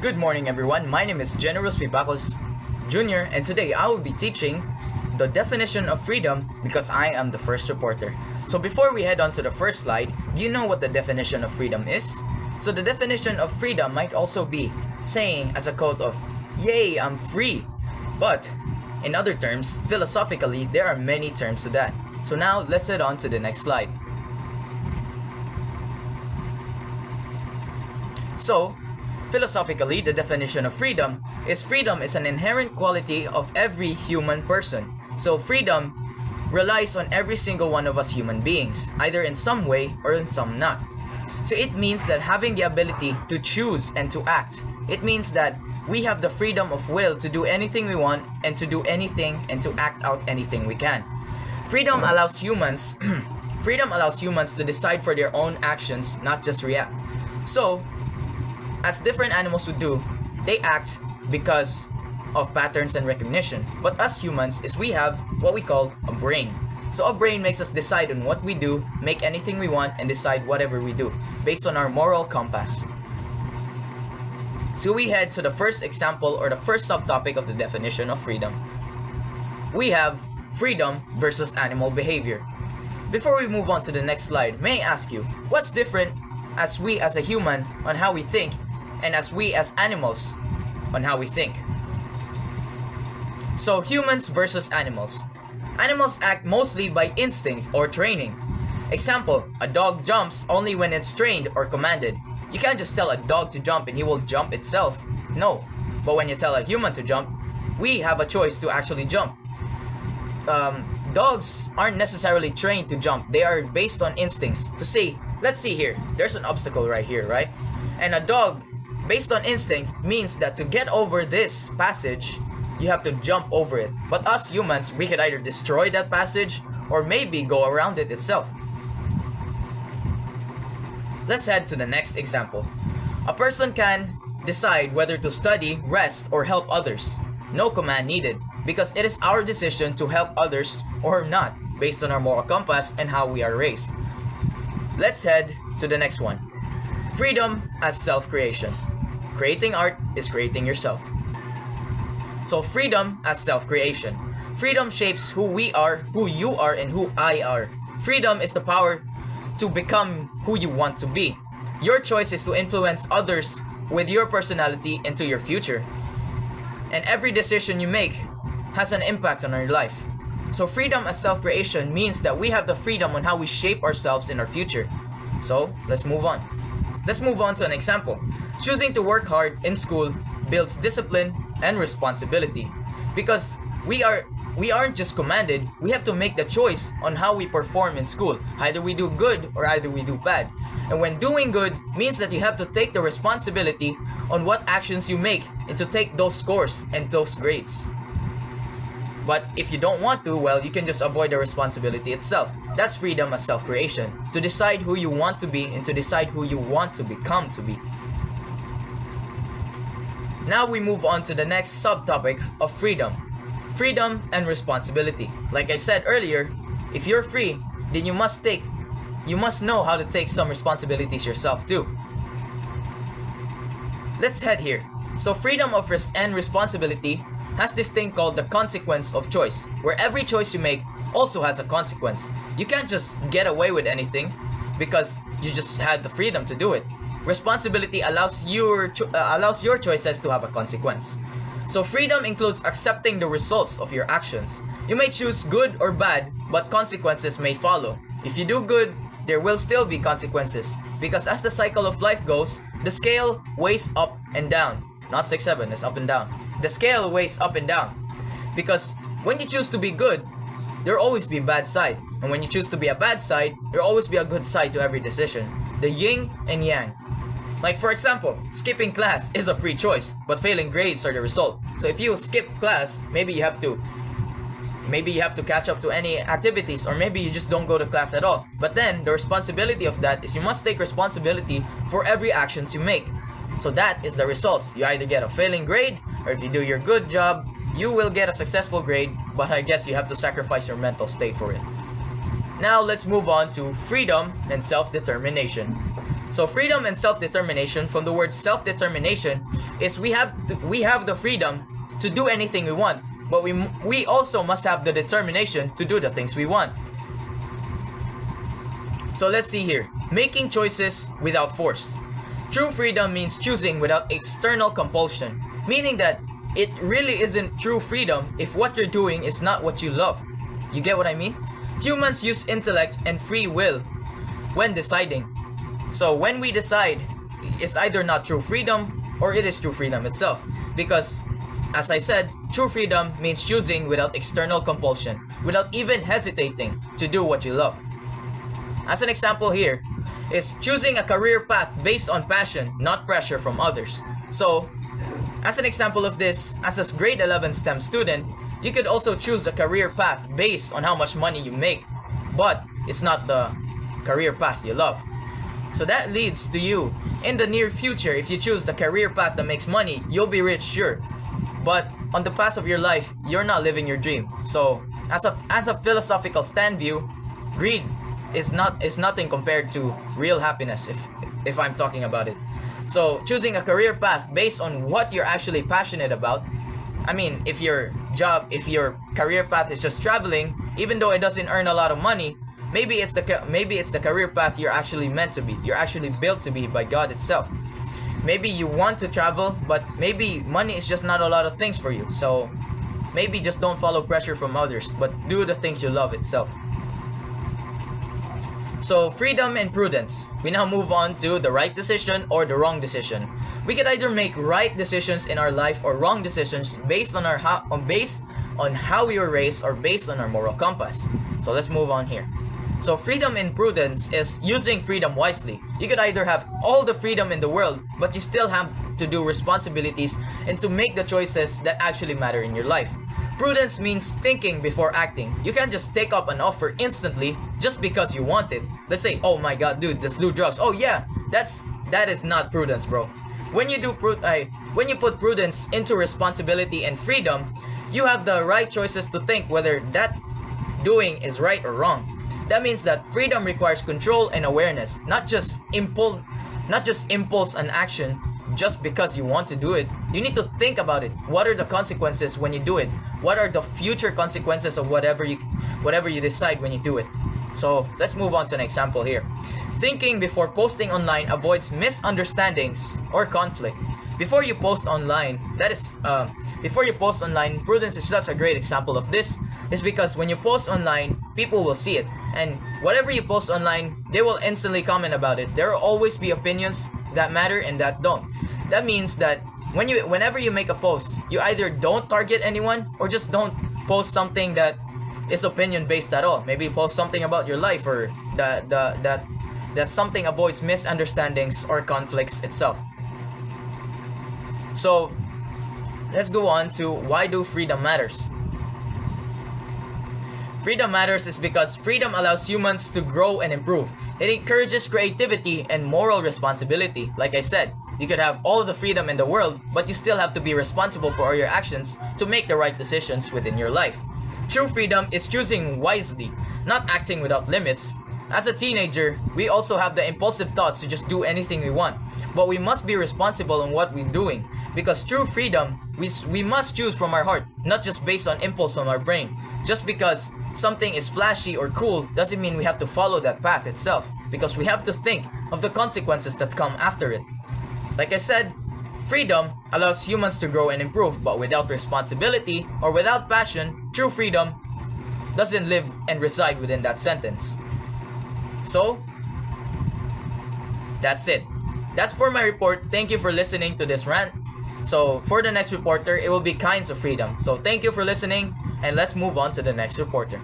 Good morning, everyone. My name is Generous Pibacos Jr., and today I will be teaching the definition of freedom because I am the first reporter. So before we head on to the first slide, do you know what the definition of freedom is? So the definition of freedom might also be saying as a quote of, "Yay, I'm free." But in other terms, philosophically, there are many terms to that. So now let's head on to the next slide. So, philosophically, the definition of freedom is an inherent quality of every human person. So freedom relies on every single one of us human beings, either in some way or in some not. So it means that having the ability to choose and to act. It means that we have the freedom of will to do anything we want and to do anything and to act out anything we can. Freedom allows humans to decide for their own actions, not just react. So, as different animals would do, they act because of patterns and recognition. But us humans we have what we call a brain. So a brain makes us decide on what we do, make anything we want, and decide whatever we do based on our moral compass. So we head to the first example or the first subtopic of the definition of freedom. We have freedom versus animal behavior. Before we move on to the next slide, may I ask you, what's different as we as a human on how we think and as we as animals on how we think? So humans versus animals. Animals act mostly by instincts or training. Example, a dog jumps only when it's trained or commanded. You can't just tell a dog to jump and he will jump itself. No. But when you tell a human to jump, we have a choice to actually jump. Dogs aren't necessarily trained to jump. They are based on instincts. To say, let's see here, there's an obstacle right here, right? And a dog, based on instinct, means that to get over this passage, you have to jump over it. But us humans, we could either destroy that passage or maybe go around it itself. Let's head to the next example. A person can decide whether to study, rest, or help others. No command needed, because it is our decision to help others or not, based on our moral compass and how we are raised. Let's head to the next one. Freedom as self-creation. Creating art is creating yourself. So freedom as self-creation. Freedom shapes who we are, who you are, and who I are. Freedom is the power to become who you want to be. Your choice is to influence others with your personality into your future. And every decision you make has an impact on your life. So freedom as self-creation means that we have the freedom on how we shape ourselves in our future. So let's move on. Let's move on to an example. Choosing to work hard in school builds discipline and responsibility. Because we aren't just commanded, we have to make the choice on how we perform in school. Either we do good or either we do bad. And when doing good means that you have to take the responsibility on what actions you make and to take those scores and those grades. But if you don't want to, well, you can just avoid the responsibility itself. That's freedom as self-creation. To decide who you want to be and to decide who you want to become to be. Now we move on to the next subtopic of freedom. Freedom and responsibility. Like I said earlier, if you're free, then you must know how to take some responsibilities yourself too. Let's head here. So freedom of and responsibility has this thing called the consequence of choice, where every choice you make also has a consequence. You can't just get away with anything because you just had the freedom to do it. Responsibility allows your choices to have a consequence. So freedom includes accepting the results of your actions. You may choose good or bad, but consequences may follow. If you do good, there will still be consequences, because as the cycle of life goes, the scale weighs up and down. Not 6-7, it's up and down. The scale weighs up and down. Because when you choose to be good, there will always be a bad side. And when you choose to be a bad side, there will always be a good side to every decision. The yin and yang. Like for example, skipping class is a free choice, but failing grades are the result. So if you skip class, maybe you have to catch up to any activities, or maybe you just don't go to class at all. But then the responsibility of that is you must take responsibility for every actions you make. So that is the results. You either get a failing grade, or if you do your good job, you will get a successful grade, but I guess you have to sacrifice your mental state for it. Now let's move on to freedom and self-determination. So freedom and self-determination, from the word self-determination, is we have the freedom to do anything we want, but we also must have the determination to do the things we want. So let's see here. Making choices without force. True freedom means choosing without external compulsion, meaning that it really isn't true freedom if what you're doing is not what you love. You get what I mean? Humans use intellect and free will when deciding. So when we decide, it's either not true freedom or it is true freedom itself. Because, as I said, true freedom means choosing without external compulsion, without even hesitating to do what you love. As an example here, is choosing a career path based on passion, not pressure from others. So, as an example of this, as a grade 11 STEM student, you could also choose a career path based on how much money you make, but it's not the career path you love. So that leads to you, in the near future, if you choose the career path that makes money, you'll be rich, sure. But on the path of your life, you're not living your dream. So, as a philosophical stand view, greed is nothing compared to real happiness, if I'm talking about it. So choosing a career path based on what you're actually passionate about. I mean, if your career path is just traveling, even though it doesn't earn a lot of money, maybe it's the career path you're actually meant to be. You're actually built to be by God itself. Maybe you want to travel, but maybe money is just not a lot of things for you. So maybe just don't follow pressure from others, but do the things you love itself. So freedom and prudence. We now move on to the right decision or the wrong decision. We could either make right decisions in our life or wrong decisions based on how we were raised or based on our moral compass. So let's move on here. So freedom and prudence is using freedom wisely. You could either have all the freedom in the world, but you still have to do responsibilities and to make the choices that actually matter in your life. Prudence means thinking before acting. You can't just take up an offer instantly just because you want it. Let's say, oh my god, dude, let's do drugs. Oh yeah, that is not prudence, bro. When you put prudence into responsibility and freedom, you have the right choices to think whether that doing is right or wrong. That means that freedom requires control and awareness, not just impulse and action just because you want to do it. You need to think about it. What are the consequences when you do it? What are the future consequences of whatever you decide when you do it? So let's move on to an example here. Thinking before posting online avoids misunderstandings or conflict. Before you post online, prudence is such a great example of this. Is because when you post online, people will see it, and whatever you post online, they will instantly comment about it. There will always be opinions that matter and that don't. That means that whenever you make a post, you either don't target anyone or just don't post something that is opinion based at all. Maybe post something about your life or that something avoids misunderstandings or conflicts itself. So let's go on to why do freedom matters. Freedom matters is because freedom allows humans to grow and improve. It encourages creativity and moral responsibility. Like I said, you could have all the freedom in the world, but you still have to be responsible for all your actions to make the right decisions within your life. True freedom is choosing wisely, not acting without limits. As a teenager, we also have the impulsive thoughts to just do anything we want, but we must be responsible on what we're doing. Because true freedom, we must choose from our heart, not just based on impulse on our brain. Just because something is flashy or cool doesn't mean we have to follow that path itself, because we have to think of the consequences that come after it. Like I said, freedom allows humans to grow and improve, but without responsibility or without passion, true freedom doesn't live and reside within that sentence. So, that's it. That's for my report. Thank you for listening to this rant. So, for the next reporter, it will be kinds of freedom. So, thank you for listening, and let's move on to the next reporter.